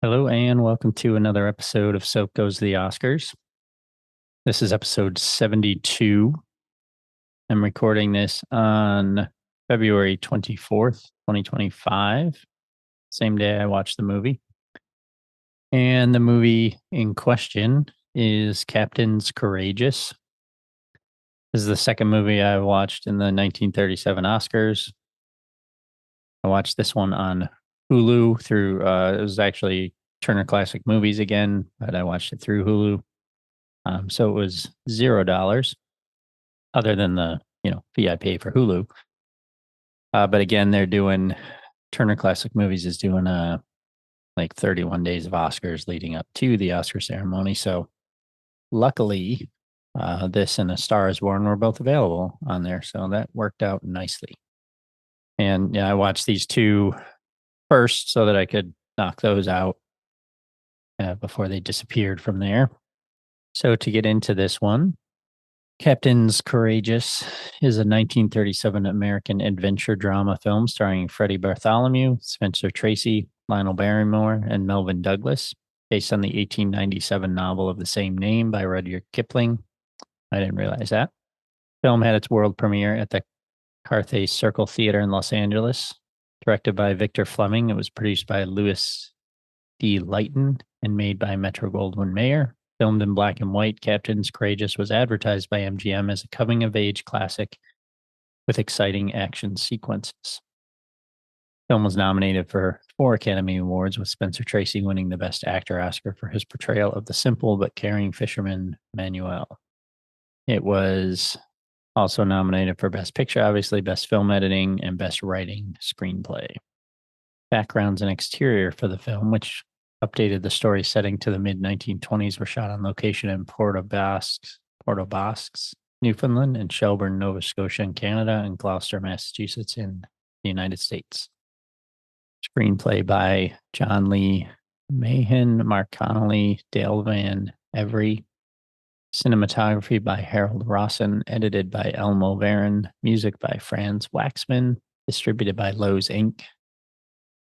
Hello, and welcome to another episode of Soap Goes to the Oscars. This is episode 72. I'm recording this on February 24th, 2025, same day I watched the movie. And the movie in question is Captain's Courageous. This is the second movie I watched in the 1937 Oscars. I watched this one on Hulu through, it was actually Turner Classic Movies again, but I watched it through Hulu. So it was $0 other than the, fee I pay for Hulu. But again, they're doing Turner Classic Movies is doing like 31 days of Oscars leading up to the Oscar ceremony. So luckily, this and A Star is Born were both available on there. So that worked out nicely. And yeah, I watched these two first so that I could knock those out before they disappeared from there. So to get into this one, Captain's Courageous is a 1937 American adventure drama film starring Freddie Bartholomew, Spencer Tracy, Lionel Barrymore, and Melvin Douglas, based on the 1897 novel of the same name by Rudyard Kipling. I didn't realize that. Film had its world premiere at the Carthay Circle Theater in Los Angeles. Directed by Victor Fleming, it was produced by Louis D. Leighton and made by Metro Goldwyn Mayer. Filmed in black and white, Captain's Courageous was advertised by MGM as a coming-of-age classic with exciting action sequences. The film was nominated for 4 Academy Awards, with Spencer Tracy winning the Best Actor Oscar for his portrayal of the simple but caring fisherman Manuel. It was also nominated for Best Picture, obviously, Best Film Editing, and Best Writing Screenplay. Backgrounds and exterior for the film, which updated the story setting to the mid-1920s, were shot on location in Port aux Basques, Newfoundland, and Shelburne, Nova Scotia in Canada, and Gloucester, Massachusetts in the United States. Screenplay by John Lee Mahan, Mark Connolly, Dale Van Every. Cinematography by Harold Rawson, edited by Elmo Varon, music by Franz Waxman, distributed by Lowe's Inc.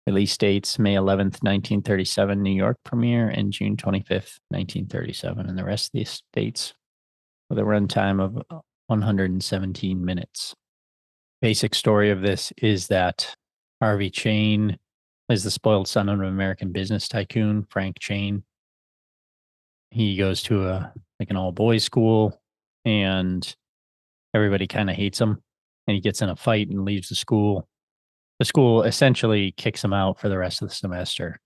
Release dates May 11th, 1937, New York premiere, and June 25th, 1937, and the rest of these dates with a runtime of 117 minutes. Basic story of this is that Harvey Chain is the spoiled son of an American business tycoon, Frank Chain. He goes to an all-boys school, and everybody kind of hates him, and he gets in a fight and leaves the school. The school essentially kicks him out for the rest of the semester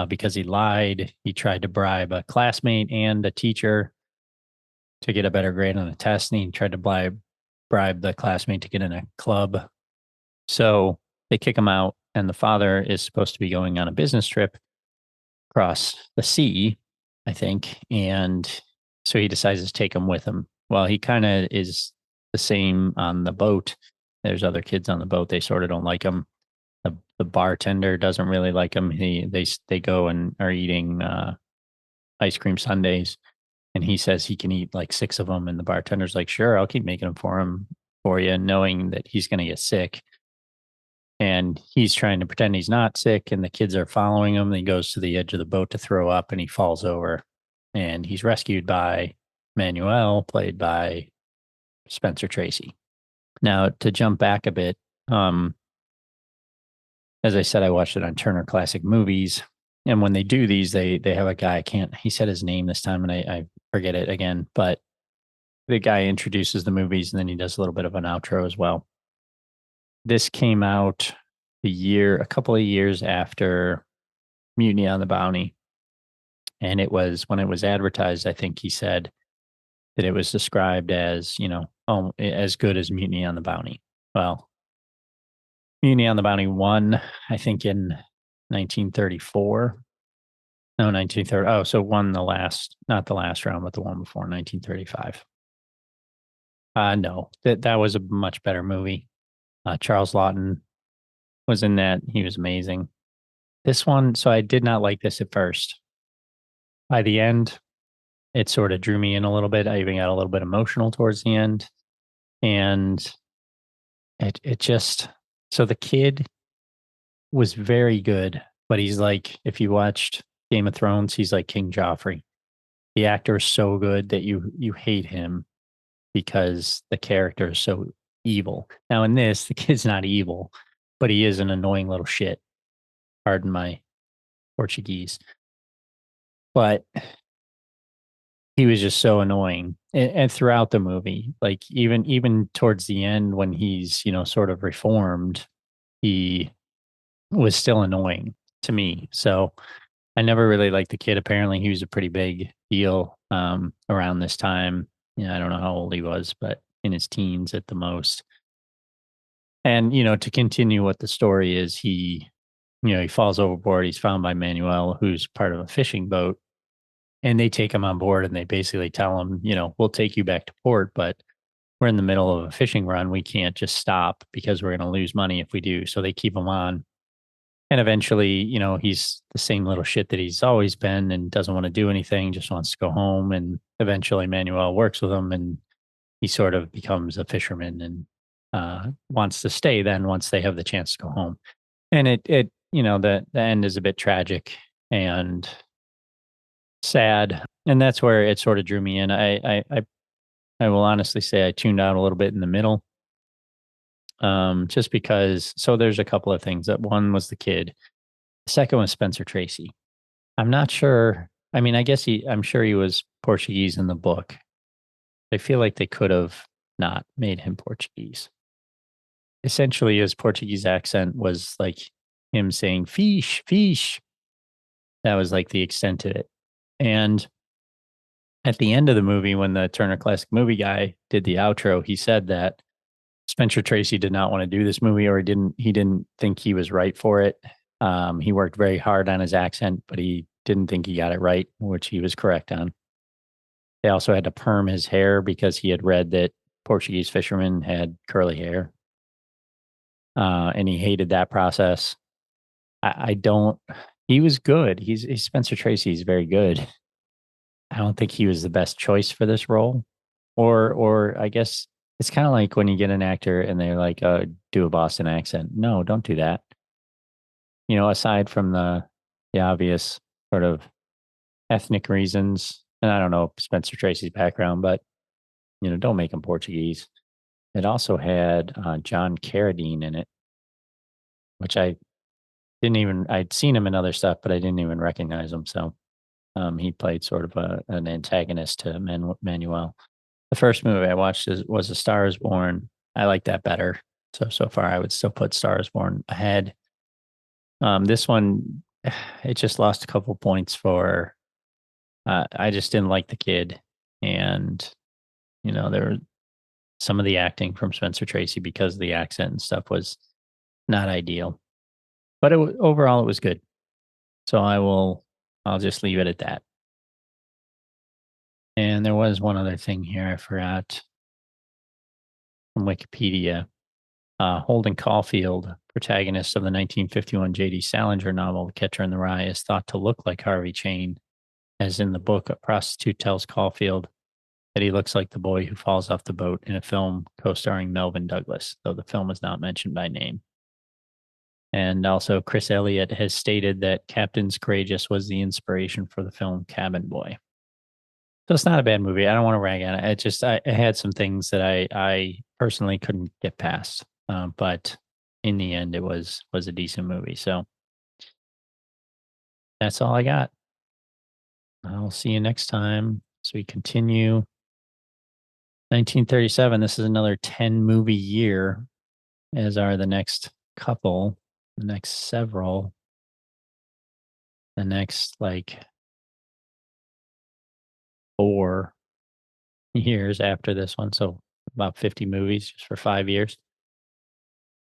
because he lied. He tried to bribe a classmate and a teacher to get a better grade on a test, and he tried to bribe the classmate to get in a club. So they kick him out, and the father is supposed to be going on a business trip across the sea, I think, and so he decides to take him with him. Well, he kind of is the same on the boat. There's other kids on the boat. They sort of don't like him. The bartender doesn't really like him. They go and are eating ice cream sundaes, and he says he can eat like 6 of them. And the bartender's like, "Sure, I'll keep making them for you," knowing that he's going to get sick. And he's trying to pretend he's not sick, and the kids are following him. He goes to the edge of the boat to throw up, and he falls over, and he's rescued by Manuel, played by Spencer Tracy. Now, to jump back a bit, as I said, I watched it on Turner Classic Movies. And when they do these, they have a guy, he said his name this time and I forget it again, but the guy introduces the movies and then he does a little bit of an outro as well. This came out a couple of years after Mutiny on the Bounty. And when it was advertised, I think he said that it was described as, as good as Mutiny on the Bounty. Well, Mutiny on the Bounty won, I think, in 1934. No, 1930. Oh, so won not the last round, but the one before, 1935. No, that was a much better movie. Charles Lawton was in that. He was amazing. This one, so I did not like this at first. By the end, it sort of drew me in a little bit. I even got a little bit emotional towards the end. And it just, so the kid was very good, but he's like, if you watched Game of Thrones, he's like King Joffrey. The actor is so good that you hate him because the character is so evil. Now in this, the kid's not evil, but he is an annoying little shit. Pardon my Portuguese. But he was just so annoying. And throughout the movie, like even towards the end when he's, sort of reformed, he was still annoying to me. So I never really liked the kid. Apparently he was a pretty big deal around this time. Yeah, I don't know how old he was, but in his teens at the most. And, to continue what the story is, he falls overboard. He's found by Manuel, who's part of a fishing boat, and they take him on board and they basically tell him, we'll take you back to port, but we're in the middle of a fishing run. We can't just stop because we're going to lose money if we do. So they keep him on. And eventually, he's the same little shit that he's always been and doesn't want to do anything, just wants to go home. And eventually Manuel works with him and he sort of becomes a fisherman and wants to stay then once they have the chance to go home. And the end is a bit tragic and sad. And that's where it sort of drew me in. I will honestly say I tuned out a little bit in the middle. Just because, so there's a couple of things. That one was the kid. The second was Spencer Tracy. I'm not sure. I mean, I guess I'm sure he was Portuguese in the book. I feel like they could have not made him Portuguese. Essentially, his Portuguese accent was like him saying fish, fish. That was like the extent of it. And at the end of the movie, when the Turner Classic Movie guy did the outro, he said that Spencer Tracy did not want to do this movie, or he didn't think he was right for it. He worked very hard on his accent, but he didn't think he got it right, which he was correct on. They also had to perm his hair because he had read that Portuguese fishermen had curly hair. And he hated that process. I don't, he was good. He's Spencer Tracy. He's very good. I don't think he was the best choice for this role. Or I guess it's kind of like when you get an actor and they're like, do a Boston accent. No, don't do that. Aside from the obvious sort of ethnic reasons, and I don't know Spencer Tracy's background, but don't make him Portuguese. It also had John Carradine in it, which I'd seen him in other stuff, but I didn't even recognize him. So he played sort of an antagonist to Manuel. The first movie I watched was A Star Is Born. I like that better. So far, I would still put Star Is Born ahead. This one, it just lost a couple points for. I just didn't like the kid, and there were some of the acting from Spencer Tracy because of the accent and stuff was not ideal. But overall, it was good. So I'll just leave it at that. And there was one other thing here I forgot from Wikipedia. Holden Caulfield, protagonist of the 1951 J.D. Salinger novel, The Catcher in the Rye, is thought to look like Harvey Chain. As in the book, a prostitute tells Caulfield that he looks like the boy who falls off the boat in a film co-starring Melvyn Douglas, though the film is not mentioned by name. And also, Chris Elliott has stated that Captain Courageous was the inspiration for the film Cabin Boy. So it's not a bad movie. I don't want to rag on it. It had some things that I personally couldn't get past, but in the end, it was a decent movie. So that's all I got. I'll see you next time. So we continue. 1937. This is another 10 movie year, as are the next couple, the next several, the next like 4 years after this one. So about 50 movies just for 5 years.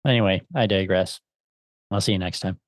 Anyway, I digress. I'll see you next time.